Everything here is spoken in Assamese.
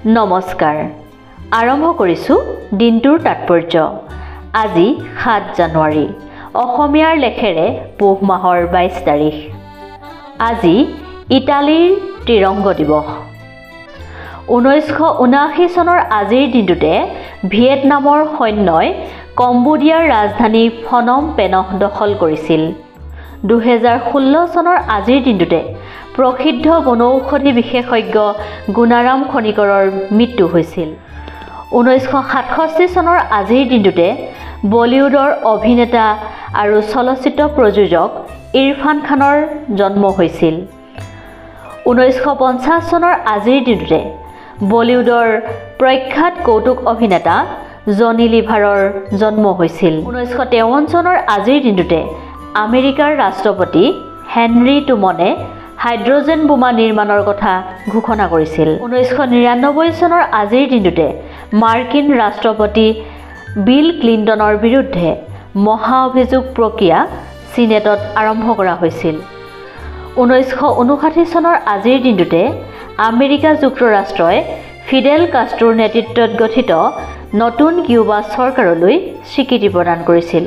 নমস্কাৰ আৰম্ভ কৰিছো দিনটোৰ তাৎপৰ্য আজি ৭ জানুৱাৰী অসমীয়াৰ লেখেৰে পুহ মাহৰ ২২ তাৰিখ আজি ইটালীৰ ত্ৰিৰংগ দিৱস ১৯৭৯ চনৰ আজিৰ দিনটোতে ভিয়েটনামৰ সৈন্যই কম্বোডিয়াৰ ৰাজধানী ফনম পেনহ দখল কৰিছিল ২০১৬ চনৰ আজিৰ দিনটোতে প্ৰসিদ্ধ বনৌষধি বিশেষজ্ঞ গুণাৰাম খনিকৰৰ মৃত্যু হৈছিল ১৯৬৭ চনৰ আজিৰ দিনটোতে বলিউডৰ অভিনেতা আৰু চলচ্চিত্ৰ প্ৰযোজক ইৰফান খানৰ জন্ম হৈছিল ১৯৫০ চনৰ আজিৰ দিনটোতে বলিউডৰ প্ৰখ্যাত কৌতুক অভিনেতা জনি লিভাৰৰ জন্ম হৈছিল ১৯৫৩ চনৰ আজিৰ দিনটোতে আমেৰিকাৰ ৰাষ্ট্ৰপতি হেনৰি টুমনে হাইড্ৰজেন বোমা নিৰ্মাণৰ কথা ঘোষণা কৰিছিল ১৯৯৯ চনৰ আজিৰ দিনটোতে মাৰ্কিন ৰাষ্ট্ৰপতি বিল ক্লিণ্টনৰ বিৰুদ্ধে মহা অভিযোগ প্ৰক্ৰিয়া চিনেটত আৰম্ভ কৰা হৈছিল ১৯৫৯ চনৰ আজিৰ দিনটোতে আমেৰিকা যুক্তৰাষ্ট্ৰই ফিডেল কাষ্ট্ৰোৰ নেতৃত্বত গঠিত নতুন কিউবা চৰকাৰলৈ স্বীকৃতি প্ৰদান কৰিছিল।